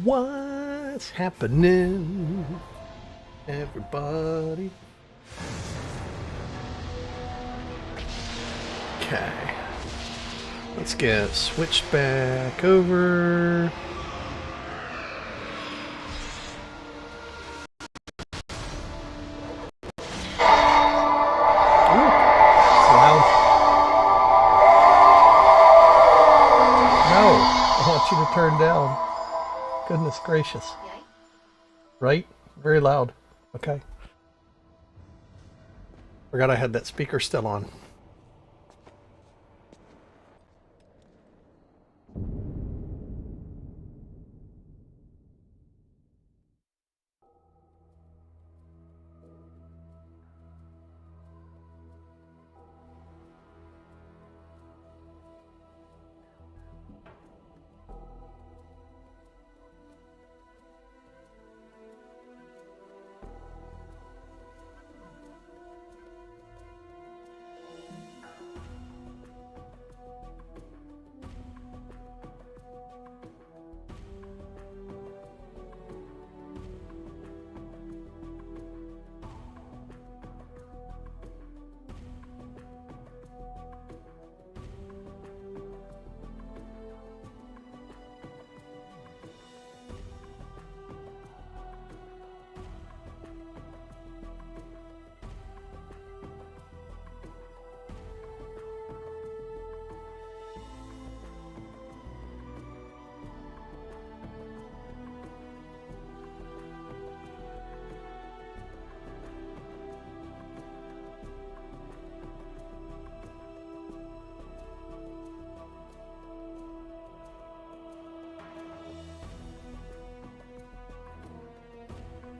What's happening, everybody? Okay. Let's get switched back over. Ooh, it's loud. No, I want you to turn down. Goodness gracious. Right? Very loud. Okay. Forgot I had that speaker still on.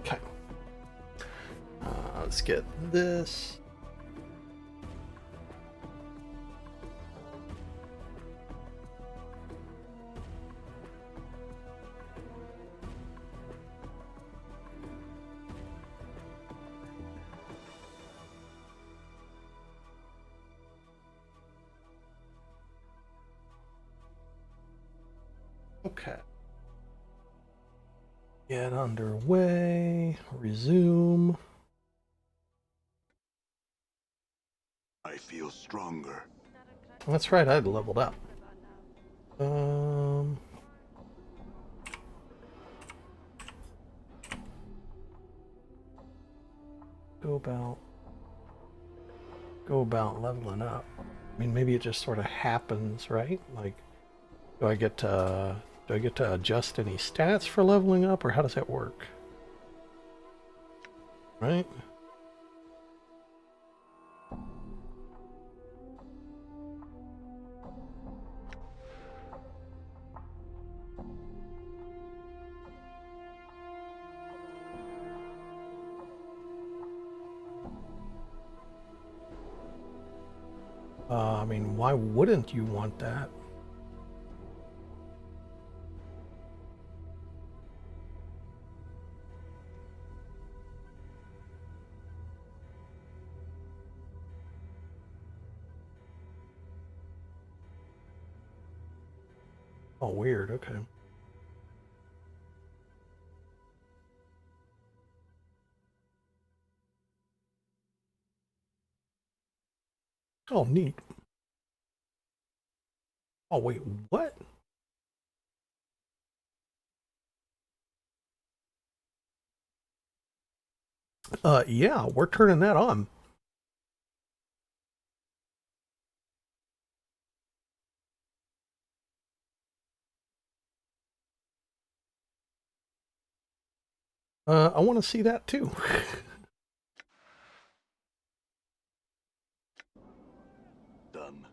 Okay. Let's get this. Okay. Get underway. Resume. I feel stronger. That's right, I'd leveled up. Go about leveling up. I mean, maybe it just sort of happens, right? Like, do I get to adjust any stats for leveling up, or how does that work? Right? I mean, why wouldn't you want that? Oh, weird. Okay. Oh, neat. Oh, wait, what? Yeah, we're turning that on. I want to see that too. Done.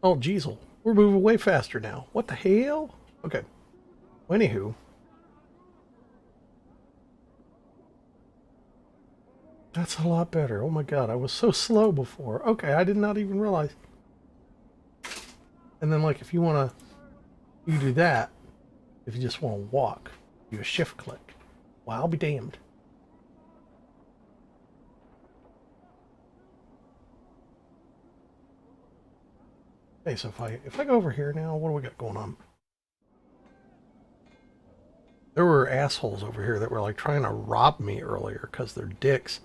Oh, Jeezel. We're moving way faster now. What the hell? Okay. Well, anywho. That's a lot better. Oh my god, I was so slow before. Okay, I did not even realize. And then, like, if you want to, you do that. If you just want to walk, do a shift click. Well, I'll be damned. Okay, so if I go over here now, what do we got going on? assholes over here that were like trying to rob me earlier because they're dicks.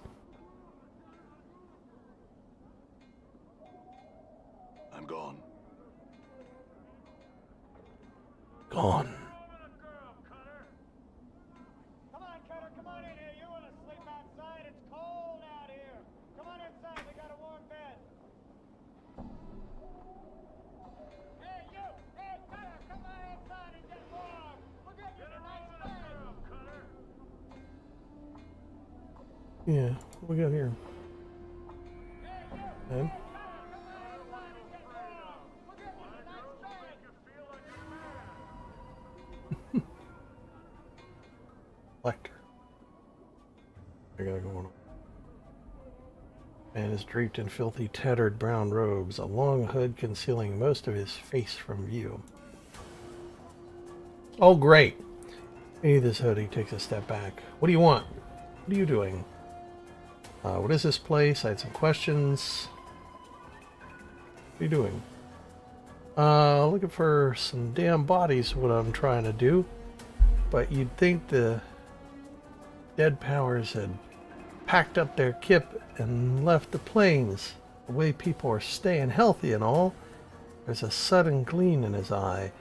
I'm gone. Gone. Come on, Cutter, come on in here. You want to sleep outside? It's cold out here. Come on inside. We got a warm bed. Hey, you! Hey, Cutter, come on inside and get warm. We'll get you a nice bed. Yeah, what we got here? Hey, you! And Cutter, come on inside and get warm. We'll get you a nice bed. Lecter. I gotta go on. Man is draped in filthy, tattered brown robes, a long hood concealing most of his face from view. Oh, great. Beneath this hood, he takes a step back. What do you want? What are you doing? What is this place? I had some questions. What are you doing? Looking for some damn bodies, what I'm trying to do. But you'd think the dead powers had packed up their kip and left the plains. The way people are staying healthy and all. There's a sudden gleam in his eye.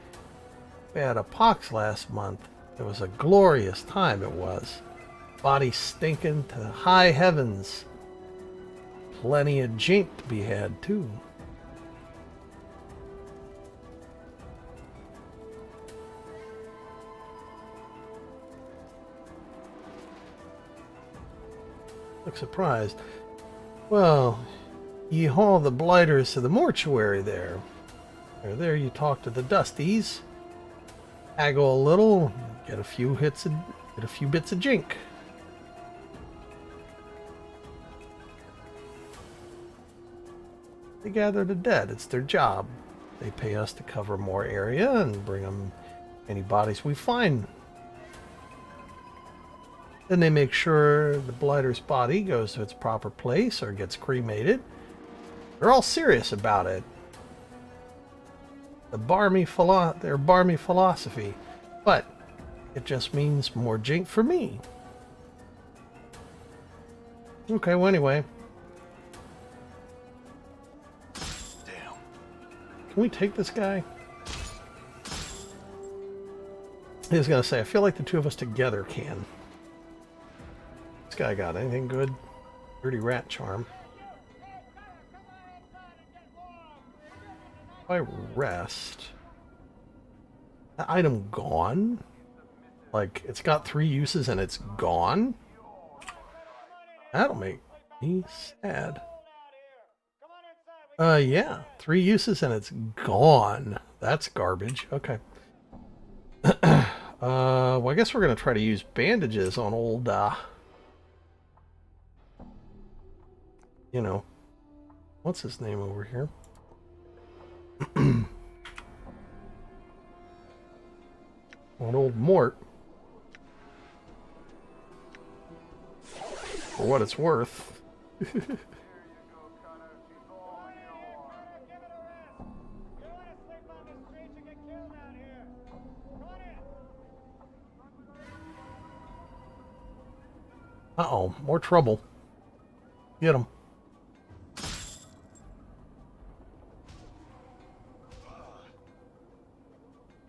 We had a pox last month. It was a glorious time, it was. Body stinking to the high heavens. Plenty of jink to be had, too. Look surprised. Well, ye haul the blighters to the mortuary there. There you talk to the dusties. Haggle a little, get a few bits of jink. They gather the dead. It's their job. They pay us to cover more area and bring them any bodies we find. Then they make sure the blighter's body goes to its proper place or gets cremated. They're all serious about it. Their barmy philosophy. But it just means more jink for me. Okay, well anyway. Damn. Can we take this guy? I was gonna say, I feel like the two of us together can. This guy got anything good? Dirty rat charm. If I rest, that item gone? Like, it's got 3 uses and it's gone? That'll make me sad. Yeah. 3 uses and it's gone. That's garbage. Okay. Well, I guess we're gonna try to use bandages on old, you know, what's his name over here? On old Mort. For what it's worth. Uh-oh, more trouble. Get him.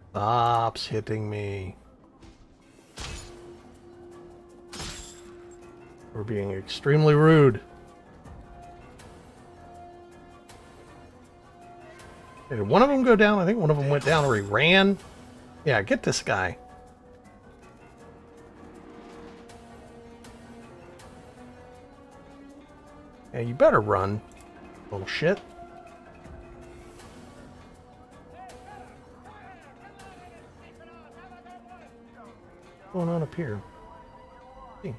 Stops hitting me. We're being extremely rude. Did one of them go down? I think one of them went down or he ran. Yeah, get this guy. Yeah, you better run, little shit. What's going on up here? Hey.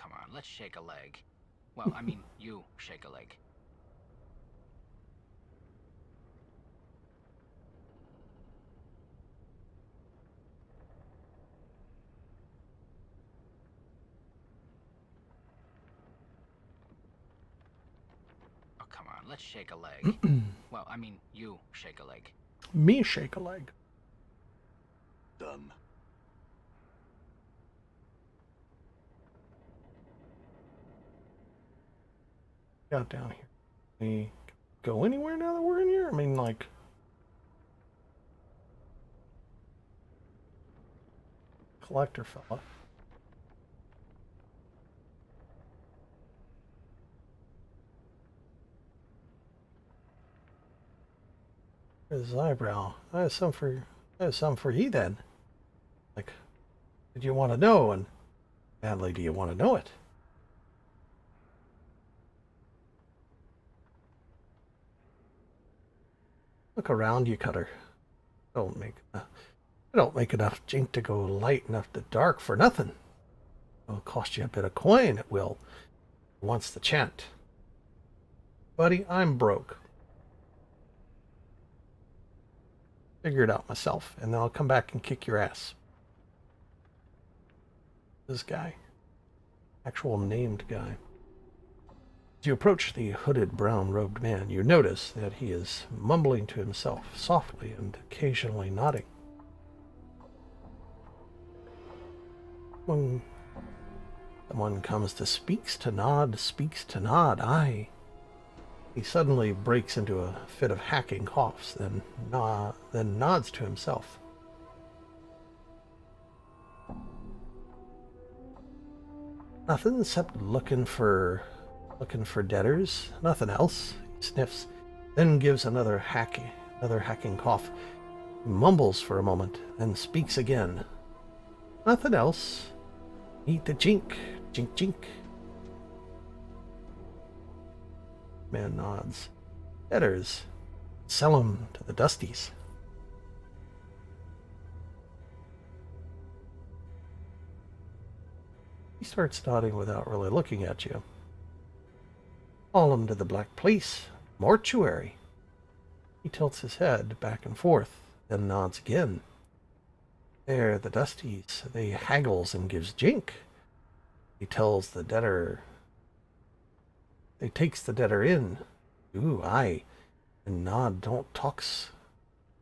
come on, let's shake a leg. Well, I mean, you shake a leg. Oh, come on, let's shake a leg. Well, I mean, you shake a leg. Me shake a leg. Done. Got down here. We go anywhere now that we're in here? I mean, like... Collector fella. His eyebrow. I have some for ye then. Like, did you want to know? And badly do you want to know it? Look around you, Cutter. I don't make enough jink to go light enough to dark for nothing. It'll cost you a bit of coin, it will. Once the chant. Buddy, I'm broke. Figure it out myself, and then I'll come back and kick your ass. This guy. Actual named guy. As you approach the hooded, brown-robed man, you notice that he is mumbling to himself softly and occasionally nodding. When someone comes to speaks to nod. Aye. He suddenly breaks into a fit of hacking coughs, then nods to himself. Nothing except looking for debtors. Nothing else. He sniffs, then gives another hacking cough. He mumbles for a moment, then speaks again. Nothing else. Eat the jink. Jink. Man nods. Debtors. Sell 'em to the Dusties. He starts nodding without really looking at you. Haul 'em to the Black Place. Mortuary. He tilts his head back and forth, then nods again. They're the Dusties. They haggles and gives jink. He tells the debtor... They takes the debtor in. Ooh, aye. And Nod don't talks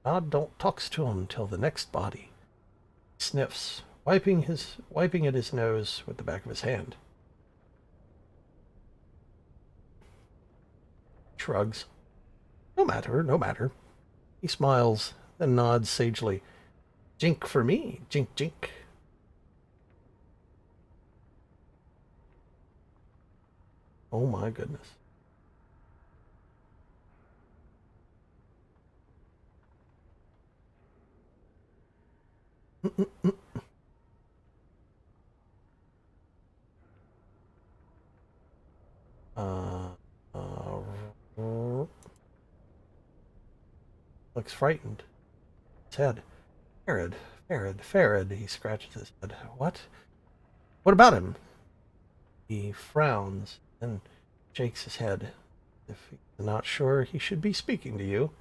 to him till the next body. He sniffs, wiping at his nose with the back of his hand. Shrugs. No matter. He smiles, then nods sagely. Jink for me. Jink. Oh my goodness. Looks frightened. His head. Farad. He scratches his head. What? What about him? He frowns and shakes his head, if he's not sure he should be speaking to you.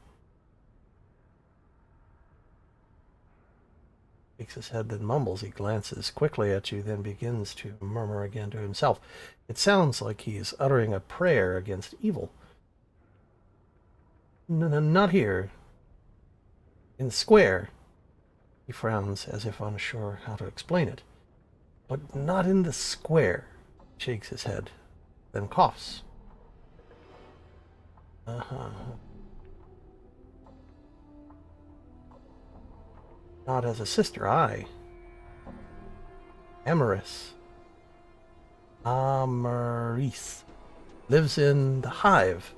Shakes his head, then mumbles. He glances quickly at you, then begins to murmur again to himself. It sounds like he is uttering a prayer against evil. Not here. In the square. He frowns as if unsure how to explain it. But not in the square. Shakes his head, then coughs. Nod has a sister, aye. Amaris. Lives in the hive.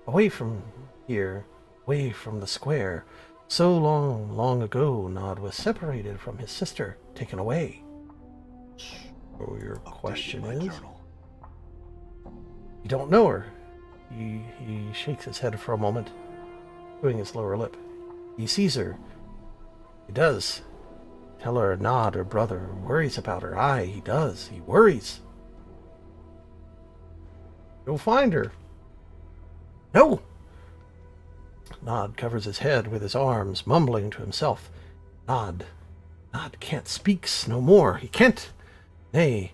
Away from here, away from the square. So long ago, Nod was separated from his sister, taken away. So your question is? Journal. You don't know her. He shakes his head for a moment, chewing his lower lip. He sees her. He does. Tell her Nod, her brother, worries about her. Aye, he does. He worries. Go find her. No! Nod covers his head with his arms, mumbling to himself. Nod can't speaks no more. He can't. Nay.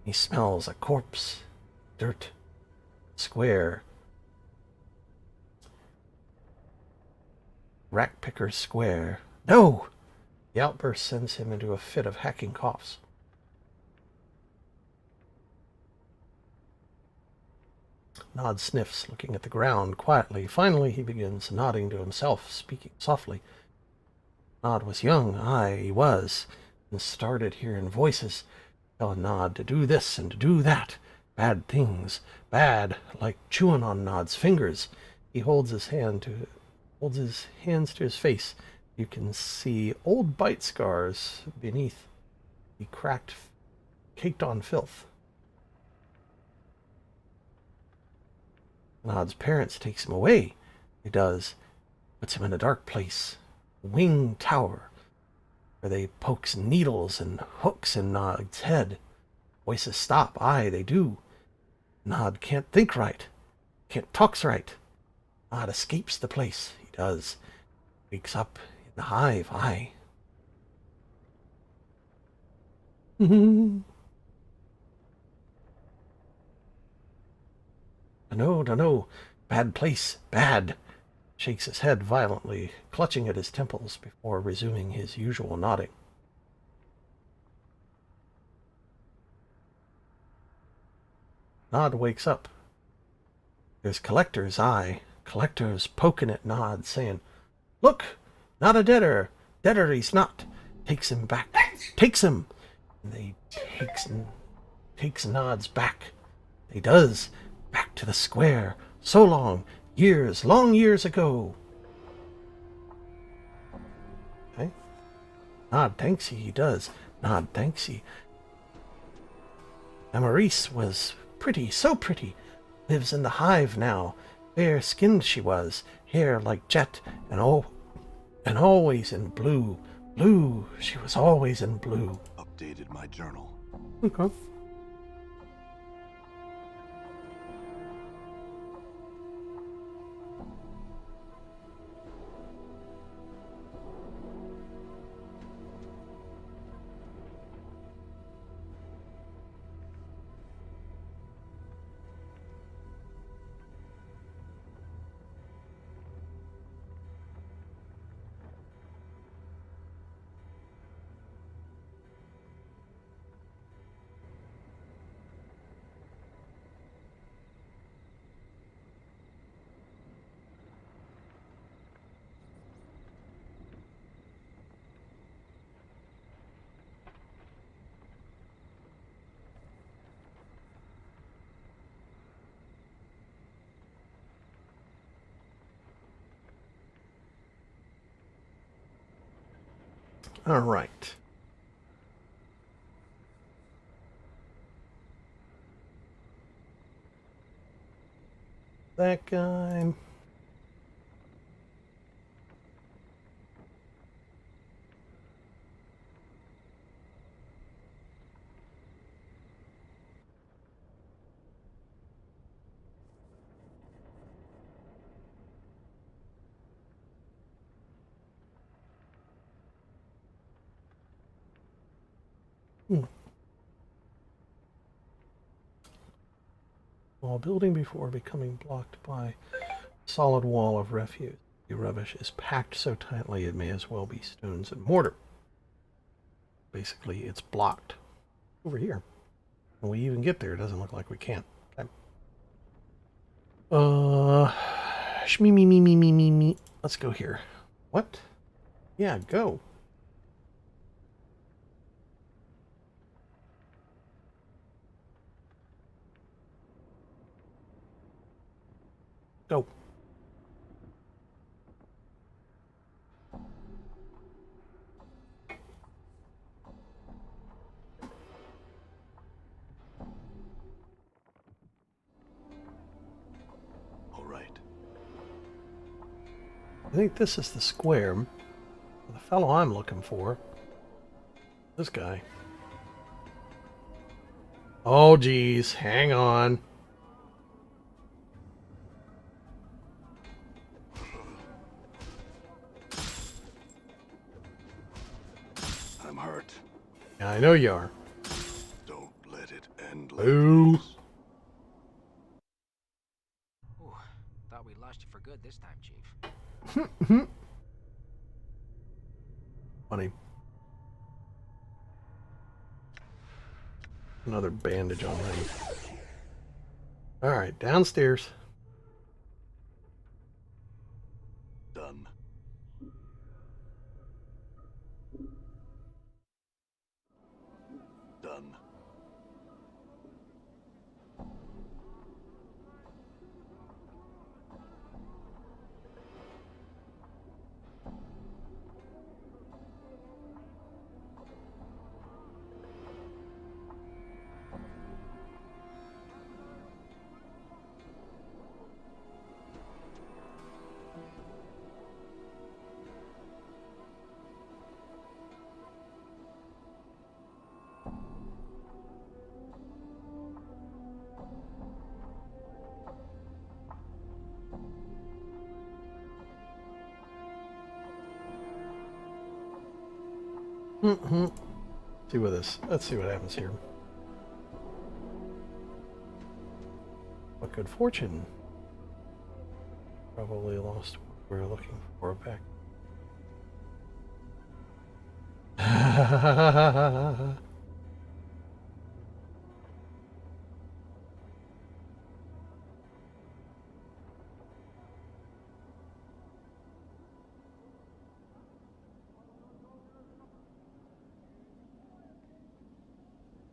He smells a corpse. Dirt. Square. Rackpicker Square. No! The outburst sends him into a fit of hacking coughs. Nod sniffs, looking at the ground quietly. Finally, he begins nodding to himself, speaking softly. Nod was young, aye, he was, and started hearing voices, telling Nod to do this and to do that. Bad things. Bad, like chewing on Nod's fingers. He holds his hands to his face. You can see old bite scars beneath the caked on filth. Nod's parents takes him away. He does. Puts him in a dark place. Wing tower. Where they pokes needles and hooks in Nod's head. Voices stop. Aye, they do. Nod can't think right. Can't talks right. Nod escapes the place. He does. Wakes up in the hive. Aye. Dunno. Bad place. Bad. Shakes his head violently, clutching at his temples before resuming his usual nodding. Nod wakes up. There's collectors, aye. Collectors poking at Nod, saying, "Look! Not a deader! Deader he's not! Takes him back! Takes him!" And they takes Nod's back. They does. Back to the square. So long. Long years ago. Okay. Nod thanks he does. Nod thanks he. Amaris was pretty, so pretty. Lives in the hive now. Fair-skinned she was. Hair like jet, and always in blue. Blue. She was always in blue. Updated my journal. Okay. All right. That guy. While building before becoming blocked by a solid wall of refuse, the rubbish is packed so tightly it may as well be stones and mortar. Basically, it's blocked over here. When we even get there, it doesn't look like we can. Okay. Me. Let's go here. What? Yeah, go. Go. All right. I think this is the square. The fellow I'm looking for. This guy. Oh, geez. Hang on. I'm hurt. Yeah, I know you are. Don't let it end like Boo. this. Ooh, thought we lost you for good this time, Chief. Funny. Another bandage on me. Alright, downstairs. Done. Done. See what this. Let's see what happens here. What good fortune. Probably lost what we were looking for back.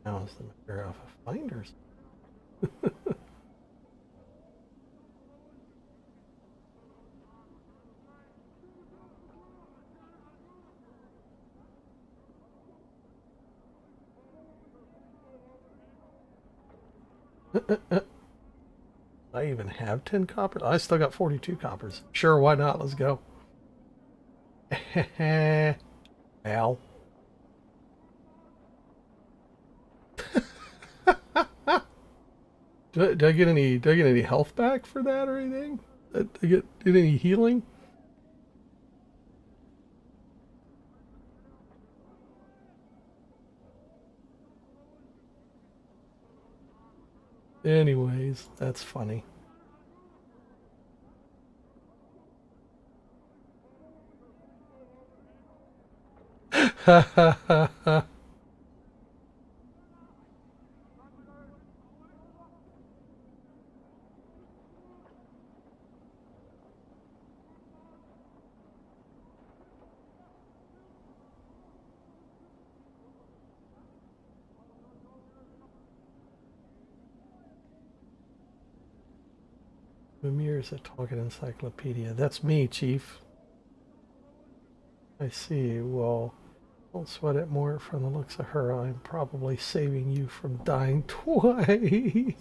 Now is the matter of finders. I even have 10 coppers. I still got 42 coppers. Sure, why not? Let's go. Al. Do I get any health back for that or anything? Did I get any healing? Anyways, that's funny. Ha ha ha ha. Mimir is a talking encyclopedia. That's me, Chief. I see. Well, don't sweat it more. From the looks of her, I'm probably saving you from dying twice.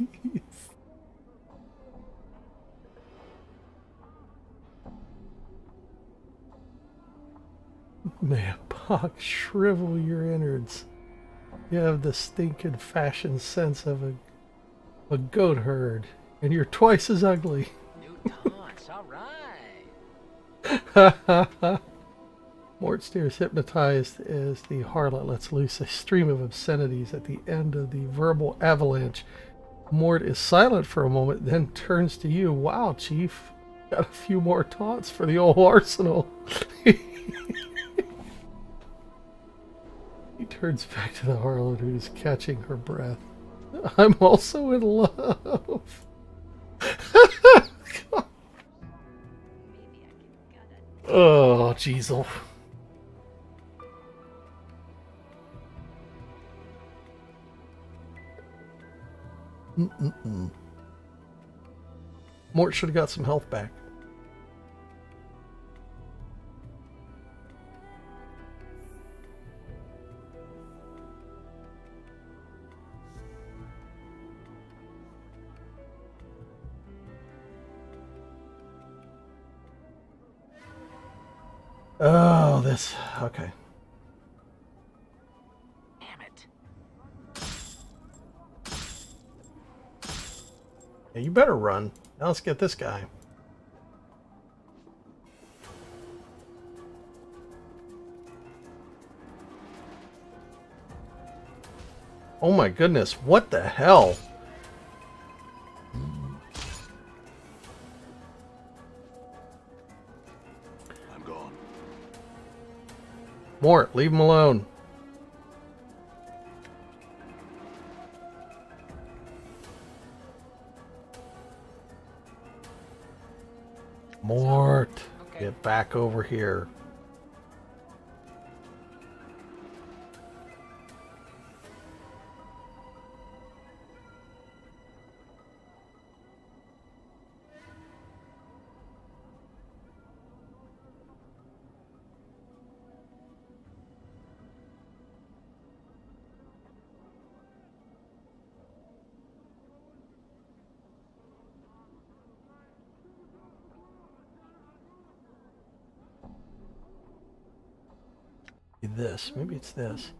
Man, Puck, shrivel your innards. You have the stinking fashion sense of a goat herd, and you're twice as ugly. New taunts, alright. Mort stares hypnotized as the harlot lets loose a stream of obscenities at the end of the verbal avalanche. Mort is silent for a moment, then turns to you. Wow, Chief. Got a few more taunts for the old arsenal. He turns back to the harlot who's catching her breath. I'm also in love. Oh, Jeezel. Mort should have got some health back. Oh, this. Okay. Damn it. Yeah, you better run. Now let's get this guy. Oh my goodness, what the hell? I'm gone. Mort, leave him alone. Mort, Okay. get back over here. This, maybe it's this.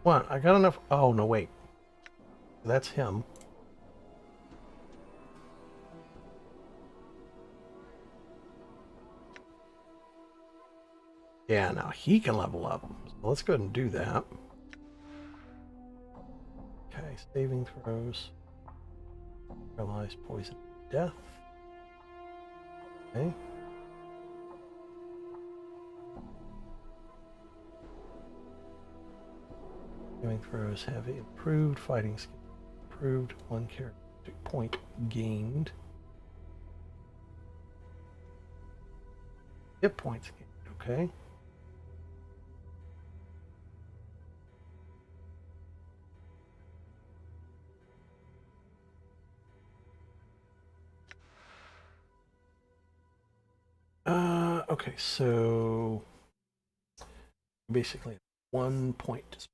What? I got enough. Oh, no, wait. That's him. Yeah, now he can level up. So let's go ahead and do that. Okay, saving throws. Paralyzed, poison, death. Okay. Saving throws have improved. Fighting skill improved. 1 characteristic point gained. Hit points gained. Okay. Okay, so basically 1 point.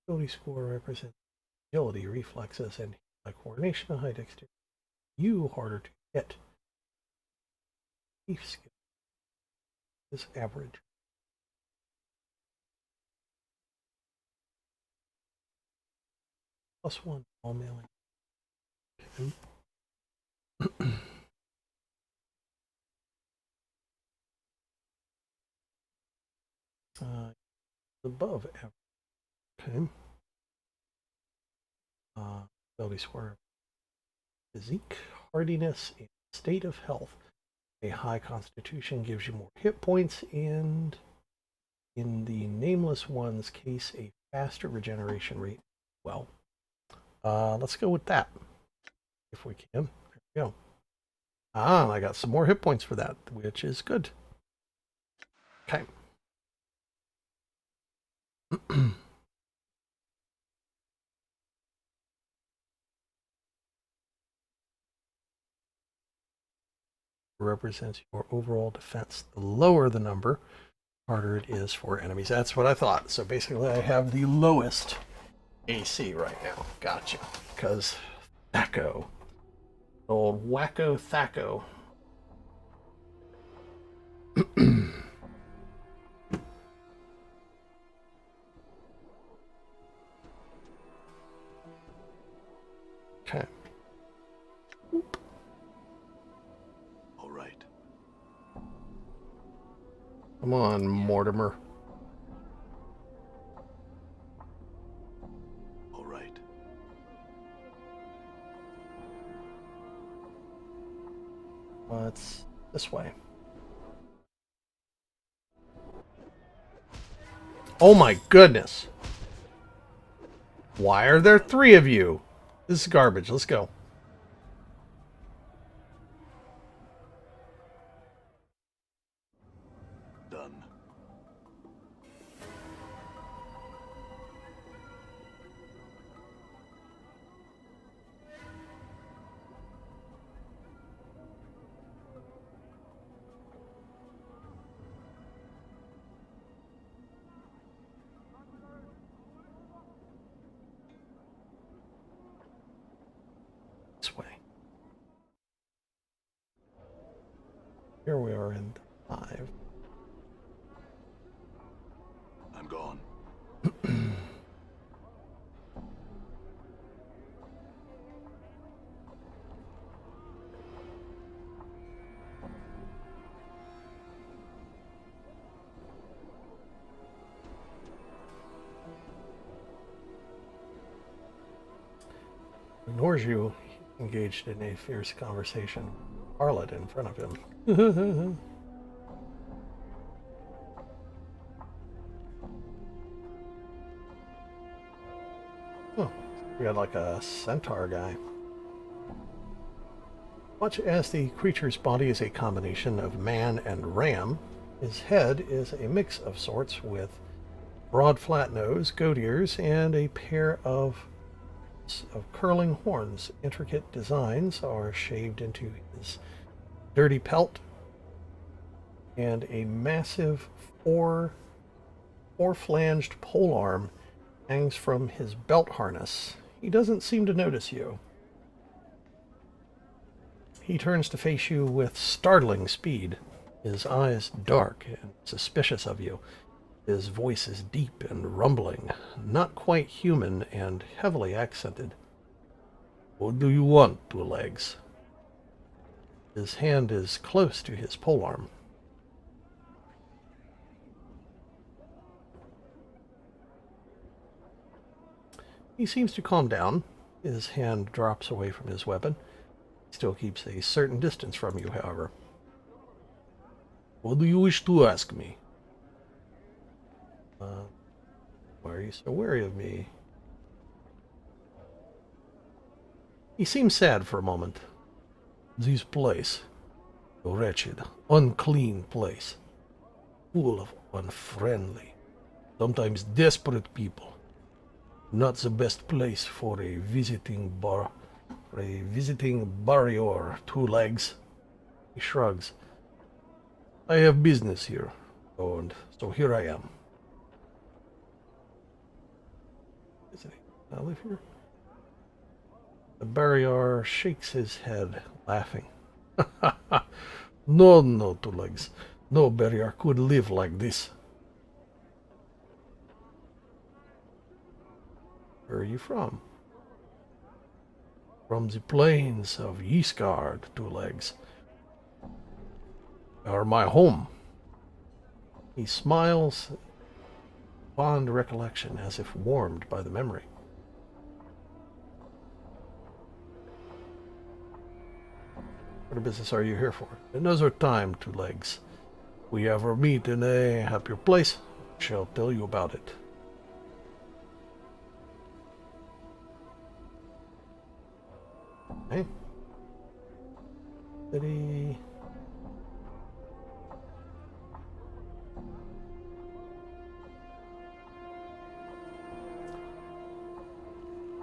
Ability score represents agility, reflexes, and coordination, high dexterity. You harder to hit. Thief skill is average. +1 all melee. Above average. Okay. Ability score, physique, hardiness, and state of health. A high constitution gives you more hit points, and in the nameless one's case, a faster regeneration rate. Well, let's go with that if we can. There we go. I got some more hit points for that, which is good. Okay. Represents your overall defense. The lower the number, harder it is for enemies. That's what I thought. So basically, I have the lowest AC right now. Gotcha. Because Thaco. Old Wacko Thaco. Okay. All right. Come on, Mortimer. All right. It's this way. Oh my goodness. Why are there 3 of you? This is garbage. Let's go. Done. Here we are in 5. I'm gone. Ignores you, engaged in a fierce conversation. Harlot in front of him. Oh, we got like a centaur guy. Much as the creature's body is a combination of man and ram, his head is a mix of sorts with broad flat nose, goat ears, and a pair of curling horns. Intricate designs are shaved into his dirty pelt, and a massive four-flanged polearm hangs from his belt harness. He doesn't seem to notice you. He turns to face you with startling speed, his eyes dark and suspicious of you. His voice is deep and rumbling, not quite human and heavily accented. What do you want, Two Legs? His hand is close to his polearm. He seems to calm down. His hand drops away from his weapon. He still keeps a certain distance from you, however. What do you wish to ask me? Why are you so wary of me? He seems sad for a moment. This place, a wretched, unclean place, full of unfriendly, sometimes desperate people. Not the best place for a visiting barrior, Two Legs. He shrugs. I have business here, and so here I am. Is it? I live here? The barrier shakes his head, laughing. No, Two Legs. No barrier could live like this. Where are you from? From the plains of Ysgard, Two Legs. Are my home. He smiles, fond recollection, as if warmed by the memory. What business are you here for? Another time, Two Legs. We ever meet in a happier place, I shall tell you about it. Okay. City.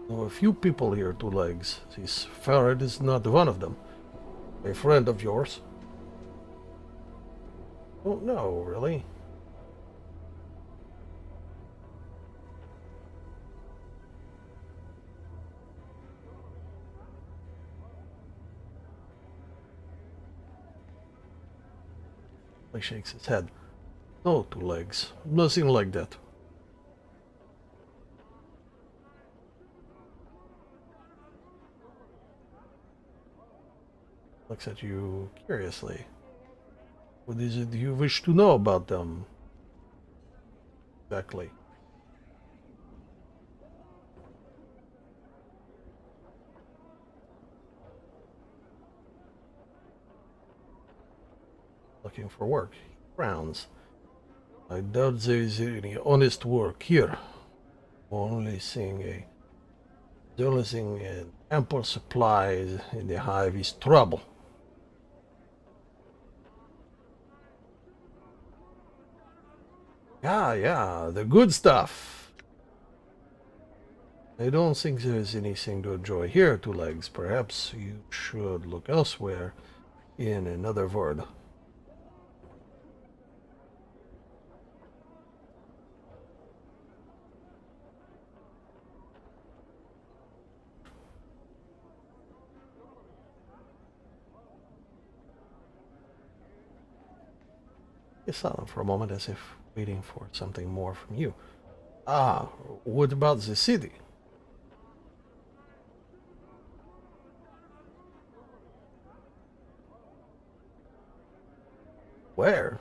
Know a few people here, Two Legs. This ferret is not one of them. A friend of yours? Don't know, really. He shakes his head. No, Two Legs. Nothing like that. Looks at you curiously. What is it you wish to know about them? Exactly. Looking for work. He frowns. I doubt there is any honest work here. The only thing ample supplies in the hive is trouble. Yeah, the good stuff. I don't think there's anything to enjoy here, Two Legs. Perhaps you should look elsewhere in another world. He's silent for a moment as if waiting for something more from you. Ah, what about the city? Where?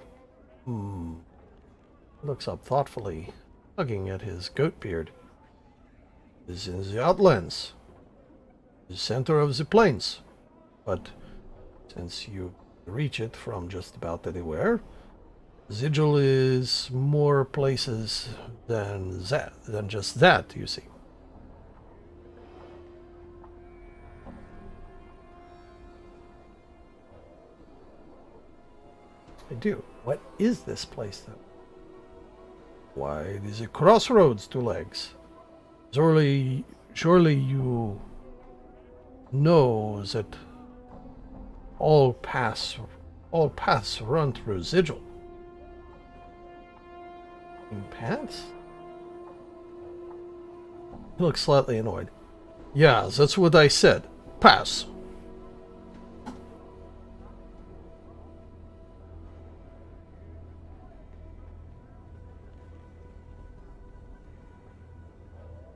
Looks up thoughtfully, tugging at his goat beard. Is in the outlands, the center of the plains. But since you reach it from just about anywhere, Sigil is more places than just that, you see. I do. What is this place, though? Why, it is a crossroads, Two Legs. Surely you know that all paths run through Sigil. Paths? He looks slightly annoyed. Yeah, that's what I said. Pass.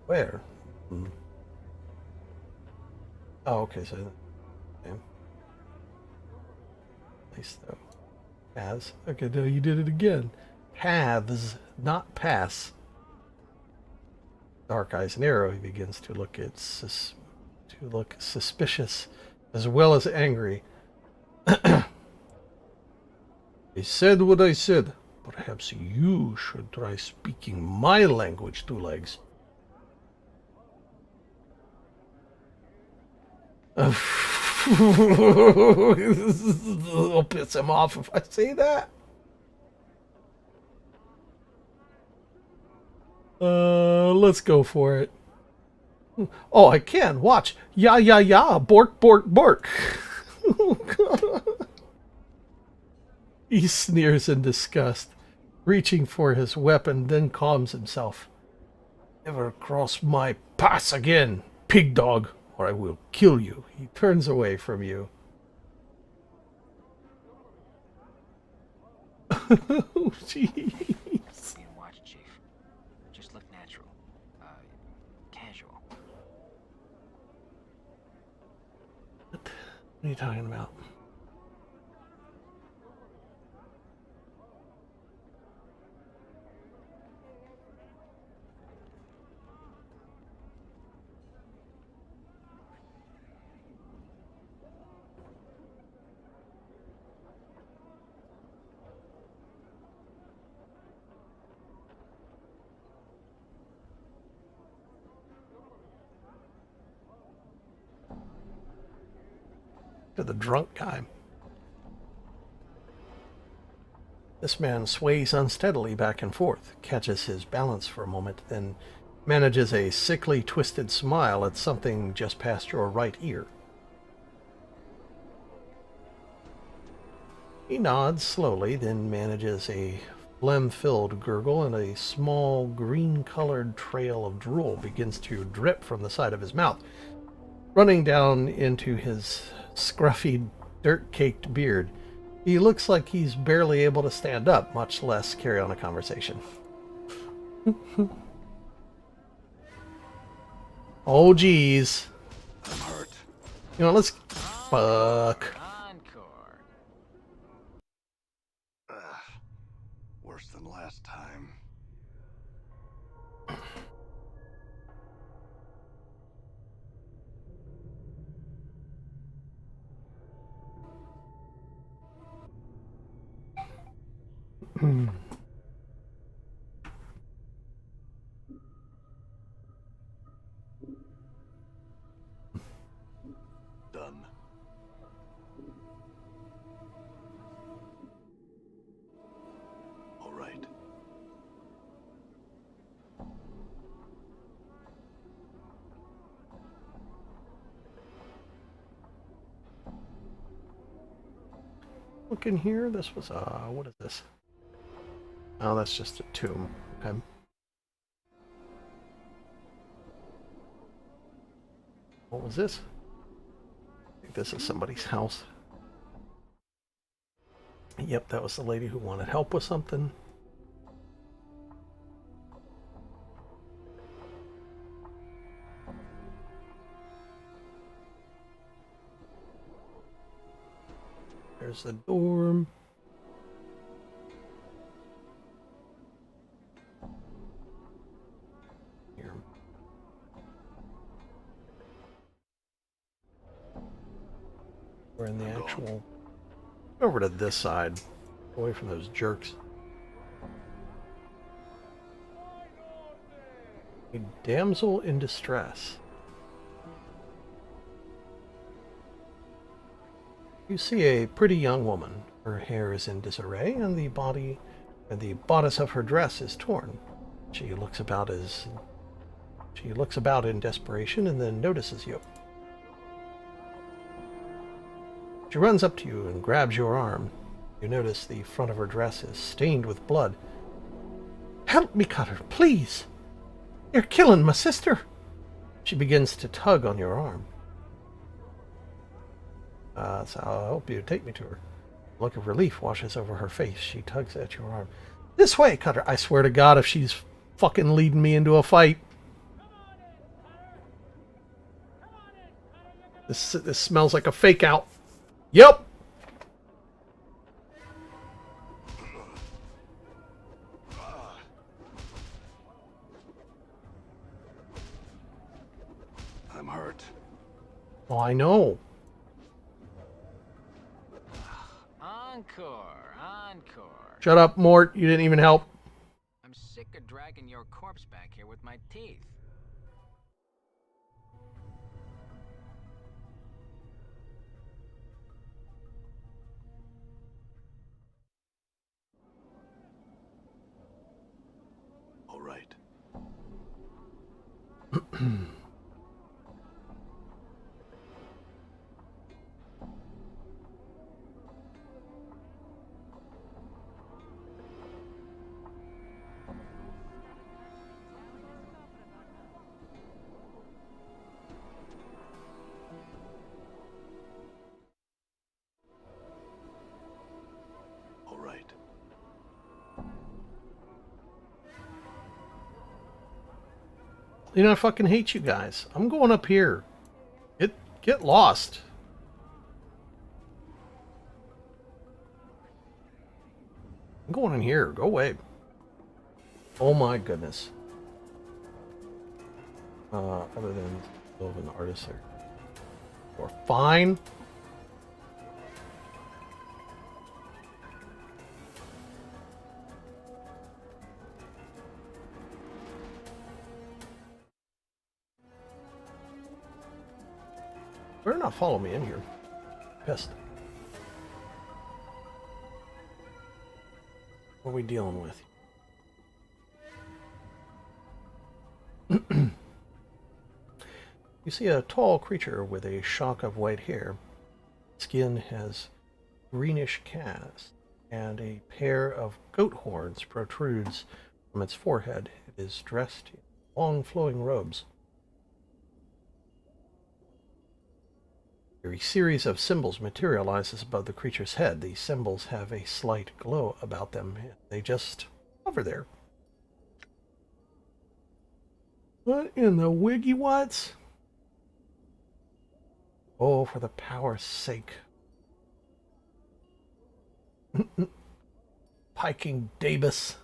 Where? Oh, okay, so... Okay. Nice, though. Paths. Okay, no, you did it again. Paths, not pass. Dark eyes narrow. He begins to look suspicious as well as angry. I said what I said. Perhaps you should try speaking my language, Two Legs. It'll piss him off if I say that. Let's go for it. Oh, I can. Watch. Yeah, yeah, yeah. Bork, bork, bork. He sneers in disgust, reaching for his weapon, then calms himself. Never cross my path again, pig dog, or I will kill you. He turns away from you. Oh, jeez. Watch, Chief. Just look natural. Casual. What are you talking about? To the drunk guy. This man sways unsteadily back and forth, catches his balance for a moment, then manages a sickly, twisted smile at something just past your right ear. He nods slowly, then manages a phlegm-filled gurgle, and a small green-colored trail of drool begins to drip from the side of his mouth, running down into his scruffy, dirt-caked beard. He looks like he's barely able to stand up, much less carry on a conversation. Oh, geez. I'm hurt. You know, let's... Fuck. Encore. Worse than last time. Done. All right. Look in here. This was, what is this? Oh, that's just a tomb. Okay. What was this? I think this is somebody's house. Yep, that was the lady who wanted help with something. There's the dorm. Here. We're in the actual... Over to this side. Away from those jerks. A damsel in distress. You see a pretty young woman. Her hair is in disarray, and the bodice of her dress is torn. She looks about in desperation, and then notices you. She runs up to you and grabs your arm. You notice the front of her dress is stained with blood. "Help me, Cutter, please! You're killing my sister!" She begins to tug on your arm. So I'll help you take me to her. A look of relief washes over her face. She tugs at your arm. "This way, Cutter!" I swear to God, if she's fucking leading me into a fight. This smells like a fake out. Yep. I'm hurt. Oh, I know. Encore, encore. Shut up, Mort. You didn't even help. I'm sick of dragging your corpse back here with my teeth. All right. All right. You know, I fucking hate you guys. I'm going up here. Get lost. I'm going in here. Go away. Oh my goodness. Other than an artist there. Or fine. Better not follow me in here. Pissed. What are we dealing with? You see a tall creature with a shock of white hair. Skin has greenish cast, and a pair of goat horns protrudes from its forehead. It is dressed in long flowing robes. A series of symbols materializes above the creature's head. These symbols have a slight glow about them. They just hover there. What in the wiggy what's? Oh, for the power's sake. Piking Dabus.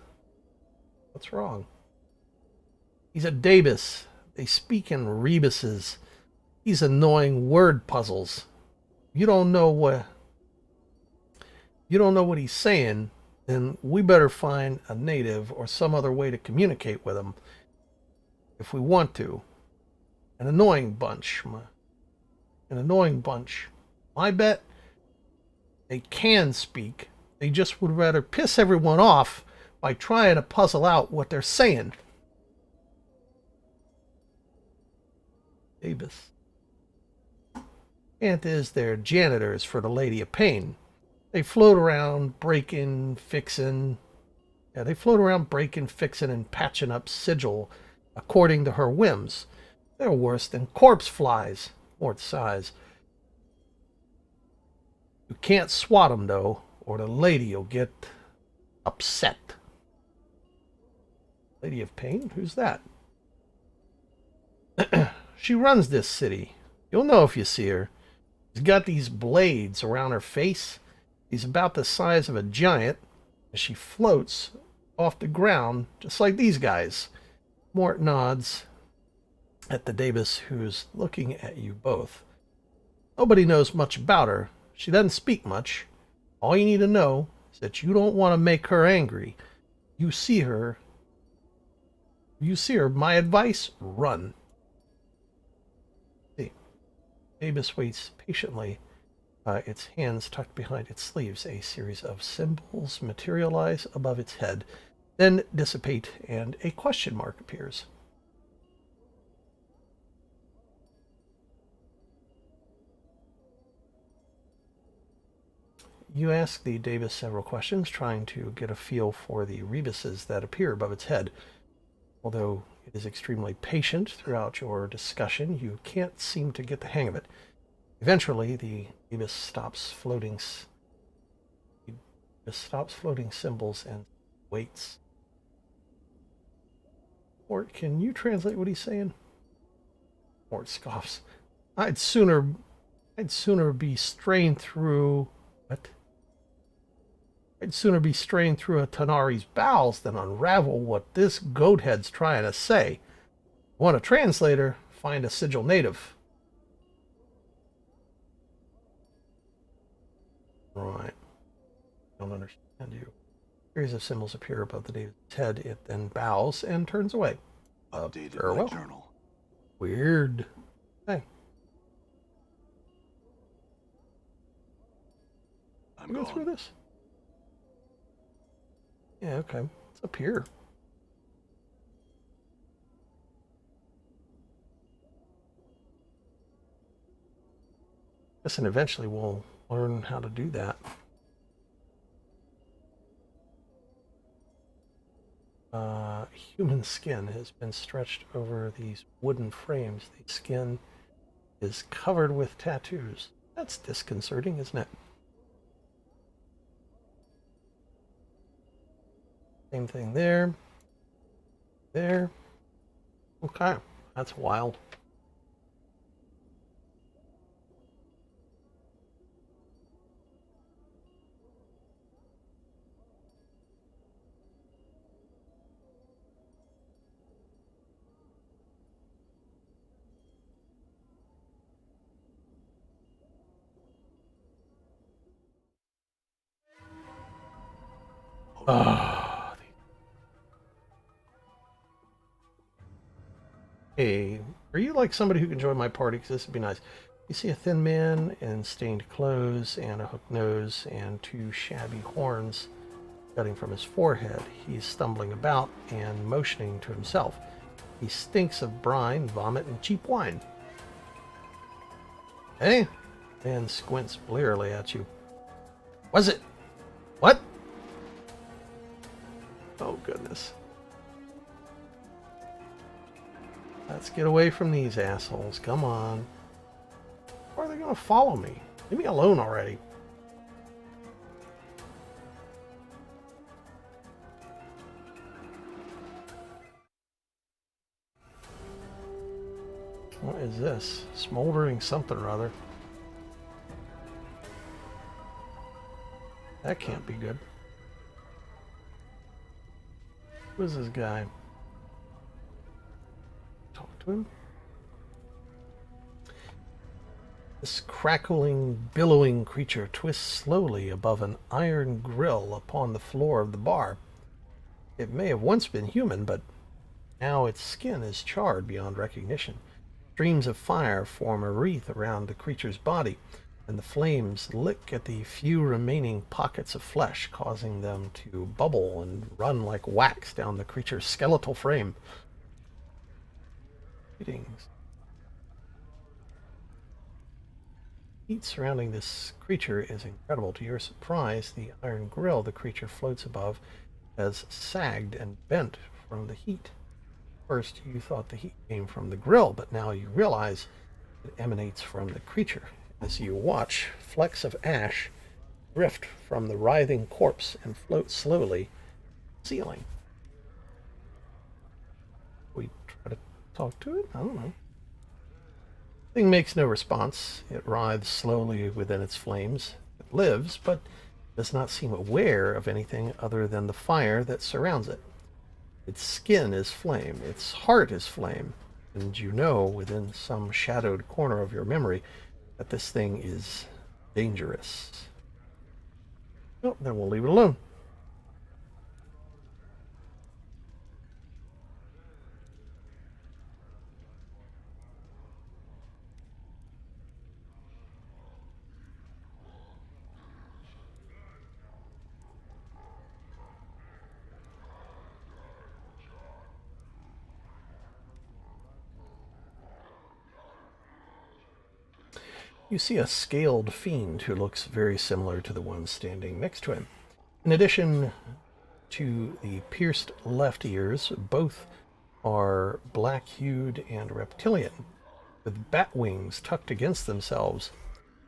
What's wrong? He's a Dabus. They speak in rebuses. These annoying word puzzles. You don't know what he's saying, then we better find a native or some other way to communicate with him if we want to. An annoying bunch. I bet they can speak. They just would rather piss everyone off by trying to puzzle out what they're saying. Davis. And is they're janitors for the Lady of Pain. They float around breaking, fixing. Yeah, they float around breaking, fixing, and patching up Sigil according to her whims. They're worse than corpse flies, or size. You can't swat them, though, or the lady will get upset. Lady of Pain? Who's that? She runs this city. You'll know if you see her. She's got these blades around her face. She's about the size of a giant. And she floats off the ground just like these guys. Mort nods at the Davis, who's looking at you both. Nobody knows much about her. She doesn't speak much. All you need to know is that you don't want to make her angry. You see her, my advice, run. See, Davis waits patiently, its hands tucked behind its sleeves. A series of symbols materialize above its head, then dissipate, and a question mark appears. You ask the Davis several questions, trying to get a feel for the rebuses that appear above its head. Although it is extremely patient throughout your discussion, you can't seem to get the hang of it. Eventually, the Davis stops floating symbols and waits. Mort, can you translate what he's saying? Mort scoffs. I'd sooner be strained through... What? I'd sooner be strained through a Tanari's bowels than unravel what this goathead's trying to say. Want a translator? Find a Sigil native. Right. Don't understand you. A series of symbols appear above the David's head. It then bows and turns away. Updated my Farewell. journal. Weird. Hey. I'm Go through gone. this. Yeah, okay. It's up here. Listen, eventually we'll learn how to do that. Human skin has been stretched over these wooden frames. The skin is covered with tattoos. That's disconcerting, isn't it? Same thing there. There. Okay. That's wild. Ah. Hey, are you like somebody who can join my party? Because this would be nice. You see a thin man in stained clothes and a hooked nose and two shabby horns jutting from his forehead. He's stumbling about and motioning to himself. He stinks of brine, vomit, and cheap wine. Hey? Man squints blearily at you. Was it? What? Oh, goodness. Let's get away from these assholes. Come on. Or are they going to follow me? Leave me alone already. What is this? Smoldering something or other. That can't be good. Who is this guy? Talk to him? This crackling, billowing creature twists slowly above an iron grill upon the floor of the bar. It may have once been human, but now its skin is charred beyond recognition. Streams of fire form a wreath around the creature's body, and the flames lick at the few remaining pockets of flesh, causing them to bubble and run like wax down the creature's skeletal frame. Greetings. Heat surrounding this creature is incredible. To your surprise, the iron grill the creature floats above has sagged and bent from the heat. First, you thought the heat came from the grill, but now you realize it emanates from the creature. As you watch, flecks of ash drift from the writhing corpse and float slowly to the ceiling. We try to talk to it? I don't know. The thing makes no response. It writhes slowly within its flames. It lives, but does not seem aware of anything other than the fire that surrounds it. Its skin is flame. Its heart is flame. And you know within some shadowed corner of your memory that this thing is dangerous. Well, then we'll leave it alone. You see a scaled fiend who looks very similar to the one standing next to him. In addition to the pierced left ears, both are black-hued and reptilian, with bat wings tucked against themselves.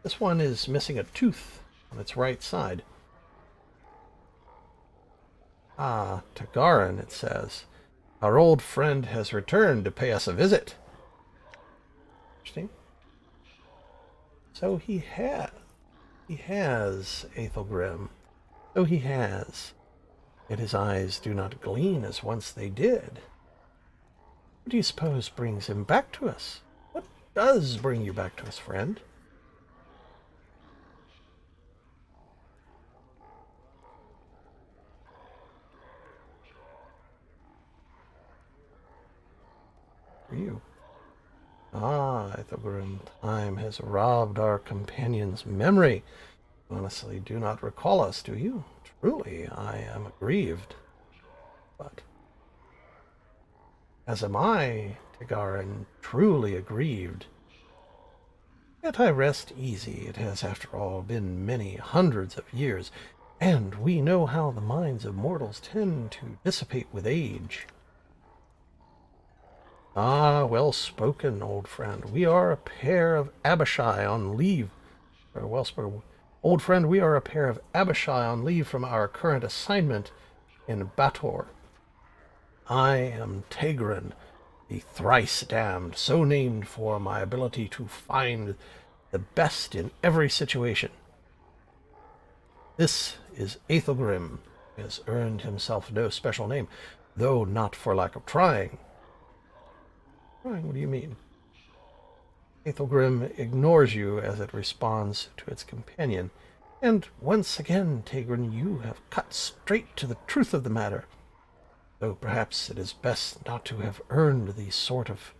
This one is missing a tooth on its right side. Ah, Tagarin, it says. Our old friend has returned to pay us a visit. Interesting. So he has Aethelgrim. So he has. Yet his eyes do not gleam as once they did. What do you suppose brings him back to us? What does bring you back to us, friend? For you. Ah, Aethelgrim, time has robbed our companion's memory. You honestly do not recall us, do you? Truly, I am aggrieved. But, as am I, Tagarin, truly aggrieved. Yet I rest easy. It has, after all, been many hundreds of years, and we know how the minds of mortals tend to dissipate with age. Ah, well spoken, old friend. We are a pair of Abishai on leave. Or well spoken. Old friend, we are a pair of Abishai on leave from our current assignment in Bator. I am Tegrin, the thrice damned, so named for my ability to find the best in every situation. This is Aethelgrim, who has earned himself no special name, though not for lack of trying. Trying? What do you mean? Aethelgrim ignores you as it responds to its companion. And once again, Tegrin, you have cut straight to the truth of the matter. Though perhaps it is best not to have earned the sort of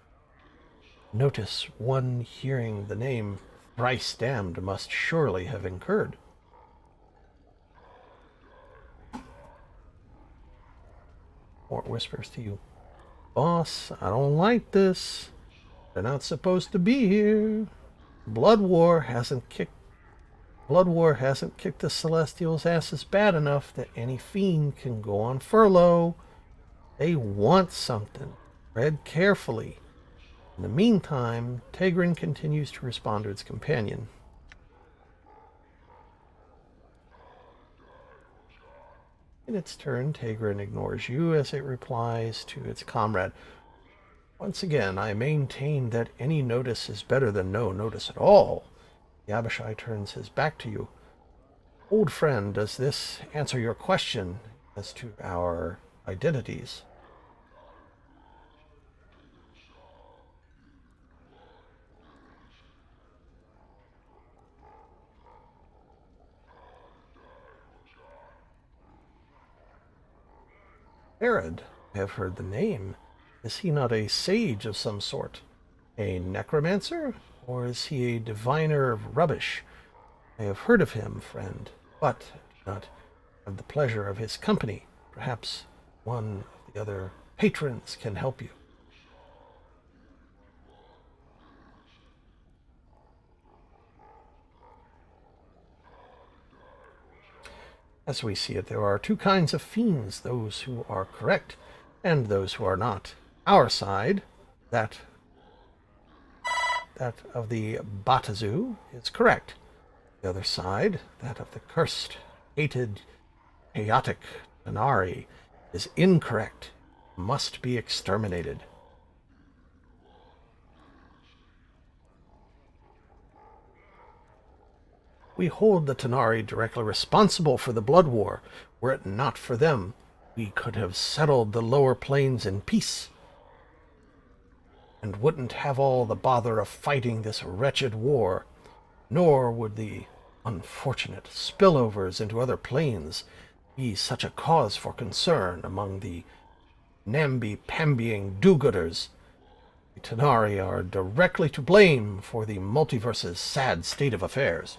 notice one hearing the name thrice damned must surely have incurred. Mort whispers to you, Boss, I don't like this. They're not supposed to be here. Blood War hasn't kicked the Celestials' asses bad enough that any fiend can go on furlough. They want something. Tread carefully. In the meantime, Tegrin continues to respond to its companion. In its turn, Tegrin ignores you as it replies to its comrade. Once again, I maintain that any notice is better than no notice at all. The Abishai turns his back to you. Old friend, does this answer your question as to our identities? Herod, I have heard the name. Is he not a sage of some sort? A necromancer? Or is he a diviner of rubbish? I have heard of him, friend, but do not have the pleasure of his company. Perhaps one of the other patrons can help you. As we see it, there are two kinds of fiends, those who are correct and those who are not. Our side, that of the Batazu, is correct. The other side, that of the cursed, hated, chaotic Tanari, is incorrect, must be exterminated. We hold the Tanari directly responsible for the Blood War. Were it not for them, we could have settled the lower planes in peace, and wouldn't have all the bother of fighting this wretched war, nor would the unfortunate spillovers into other planes be such a cause for concern among the namby-pambying do-gooders. The Tanari are directly to blame for the multiverse's sad state of affairs.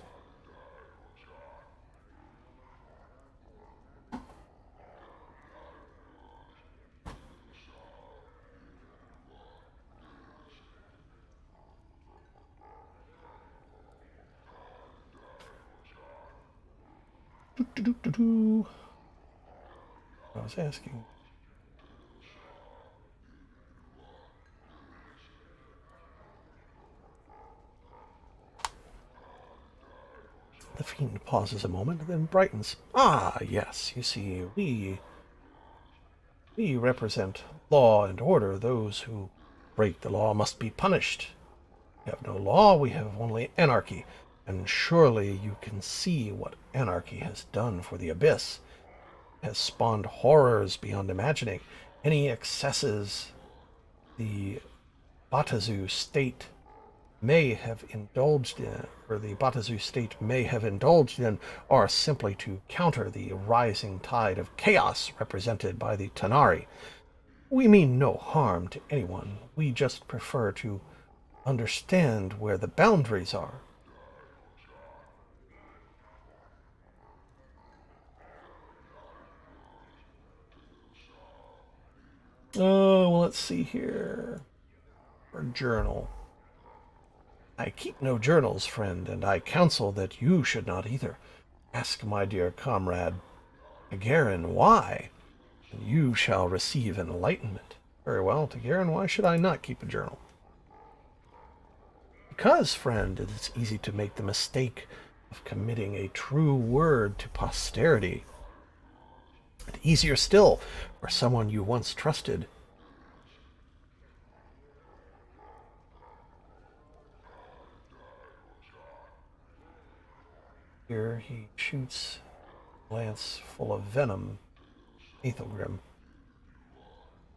I was asking. The fiend pauses a moment, then brightens. Ah, yes, you see, we represent law and order. Those who break the law must be punished. We have no law, we have only anarchy. And surely you can see what anarchy has done for the Abyss. It has spawned horrors beyond imagining. Any excesses the Batazu state may have indulged in, or the Batazu state may have indulged in, are simply to counter the rising tide of chaos represented by the Tanari. We mean no harm to anyone. We just prefer to understand where the boundaries are. Oh, well, let's see here. Our journal. I keep no journals, friend, and I counsel that you should not either. Ask my dear comrade Tagarin why, and you shall receive enlightenment. Very well, Tagarin, why should I not keep a journal? Because, friend, it is easy to make the mistake of committing a true word to posterity. And easier still for someone you once trusted. Here he shoots a glance full of venom. Ethelgrim.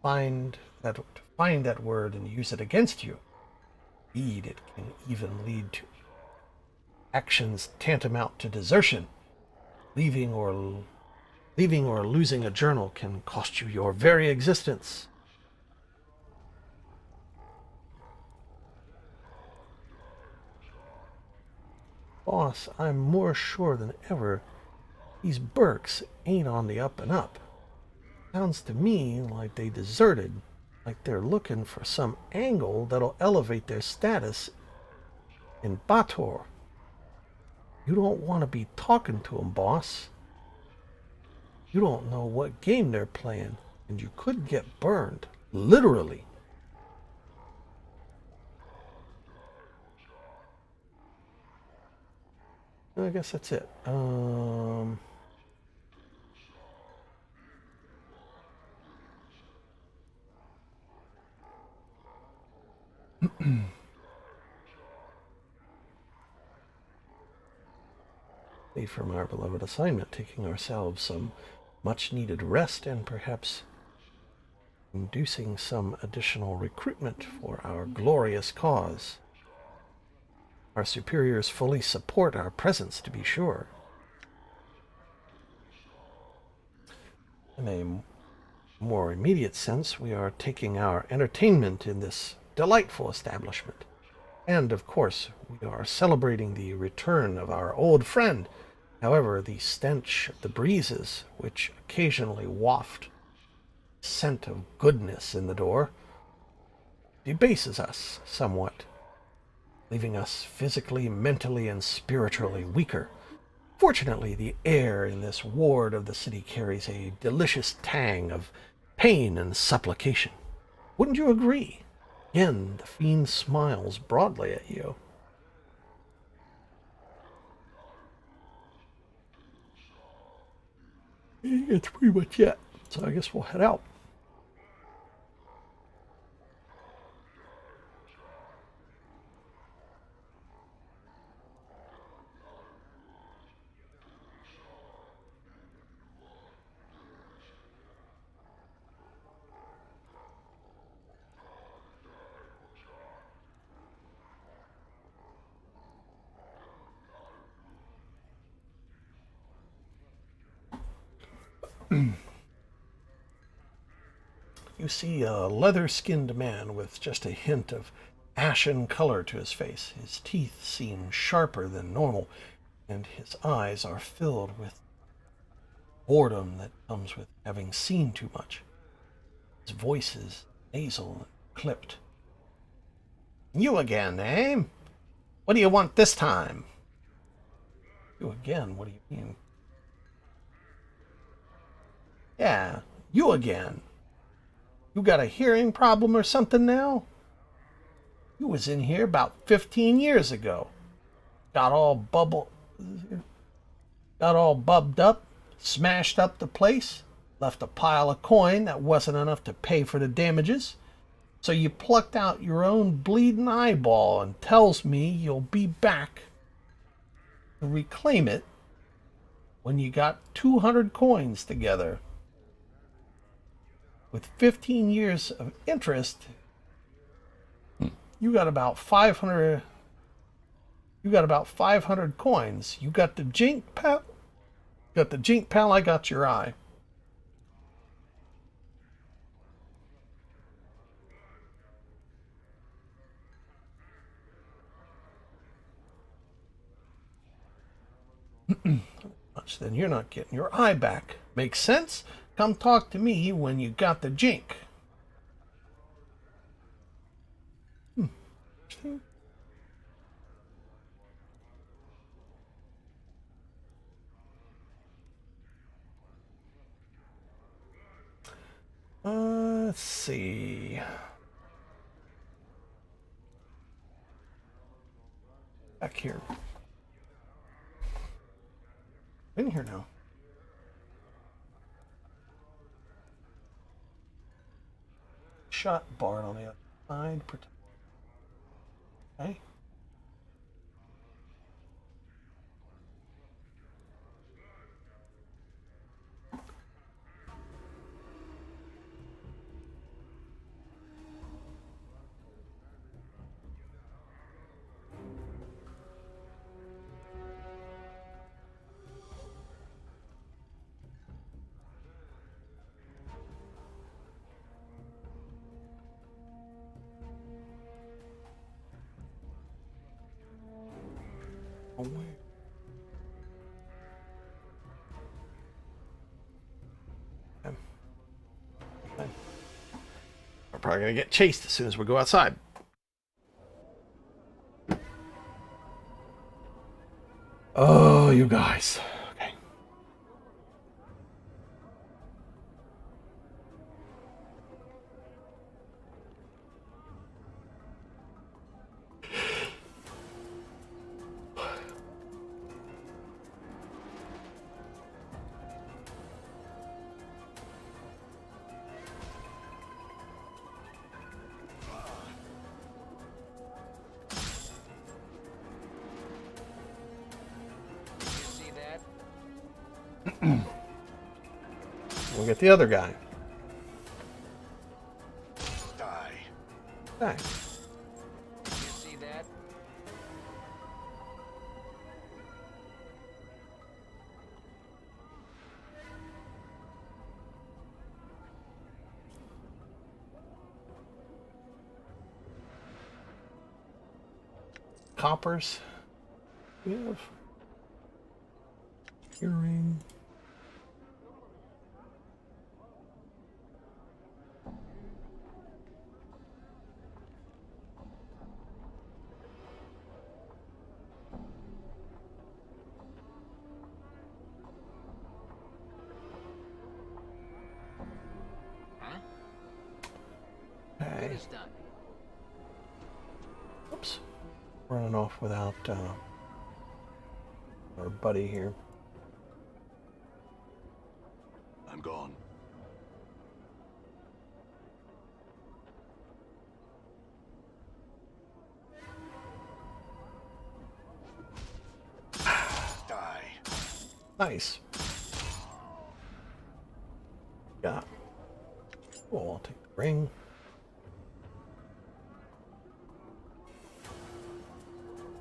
Find that word and use it against you. Indeed, it can even lead to actions tantamount to desertion. Leaving or losing a journal can cost you your very existence. Boss, I'm more sure than ever these Burks ain't on the up and up. Sounds to me like they deserted, like they're looking for some angle that'll elevate their status in Bator. You don't want to be talking to 'em, boss. You don't know what game they're playing, and you could get burned, literally. I guess that's it. From our beloved assignment, taking ourselves some much-needed rest and perhaps inducing some additional recruitment for our glorious cause. Our superiors fully support our presence, to be sure. In a more immediate sense, we are taking our entertainment in this delightful establishment. And, of course, we are celebrating the return of our old friend. However, the stench of the breezes, which occasionally waft a scent of goodness in the door, debases us somewhat, leaving us physically, mentally, and spiritually weaker. Fortunately, the air in this ward of the city carries a delicious tang of pain and supplication. Wouldn't you agree? Again, the fiend smiles broadly at you. It's pretty much it. So I guess we'll head out. You see a leather-skinned man with just a hint of ashen color to his face. His teeth seem sharper than normal, and his eyes are filled with boredom that comes with having seen too much. His voice is nasal and clipped. You again, eh? What do you want this time? You again? What do you mean? Yeah, you again. You got a hearing problem or something now? You was in here about 15 years ago. Got all bubbed up, smashed up the place, left a pile of coin that wasn't enough to pay for the damages. So you plucked out your own bleeding eyeball and tells me you'll be back to reclaim it when you got 200 coins together. With 15 years of interest, you got about 500. You got about 500 coins. You got the jink, pal. Got the jink, pal. I got your eye. Much then you're not getting your eye back. Makes sense? Come talk to me when you got the jink. Let's see. Back here. In here now. Shot barn on the other side. Okay. Okay. We're probably going to get chased as soon as we go outside. Oh, you guys. Okay. We'll get the other guy. Die. Die. You see that? Coppers. We have earring. Huh? Okay. Good is done. Oops. Running off without our buddy here. I'm gone. Die. Nice. Yeah. Cool, I'll take the ring.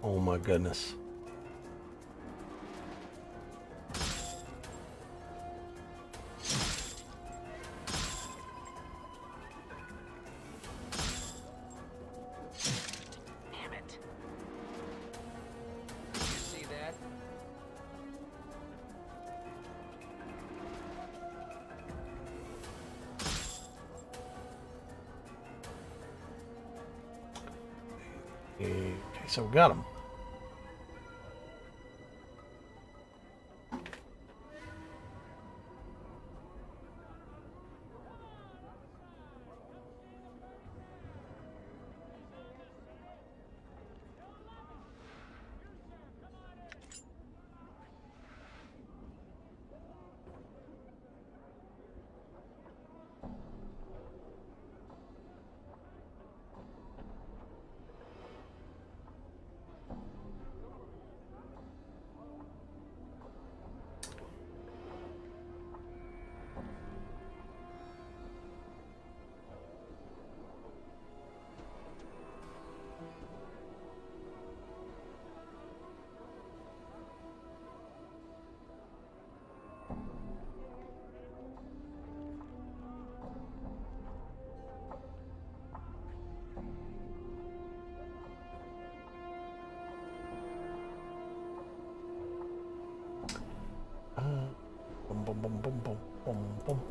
Oh my goodness. Damn it. Did you see that? Okay, so we got him. Boom, boom, boom, boom, boom, boom, boom.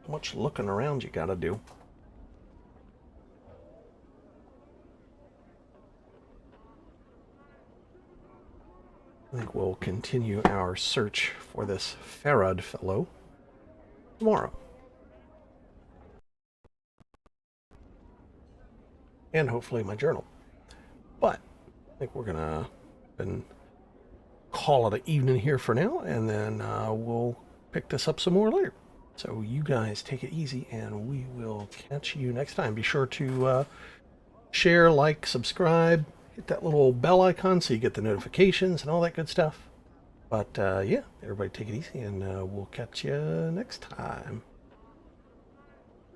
Much looking around you gotta do. I think we'll continue our search for this Farad fellow tomorrow. And hopefully my journal. But I think we're gonna call it an evening here for now, and then we'll pick this up some more later. So you guys take it easy, and we will catch you next time. Be sure to share, like, subscribe, hit that little bell icon so you get the notifications and all that good stuff. But yeah, everybody take it easy, and we'll catch you next time.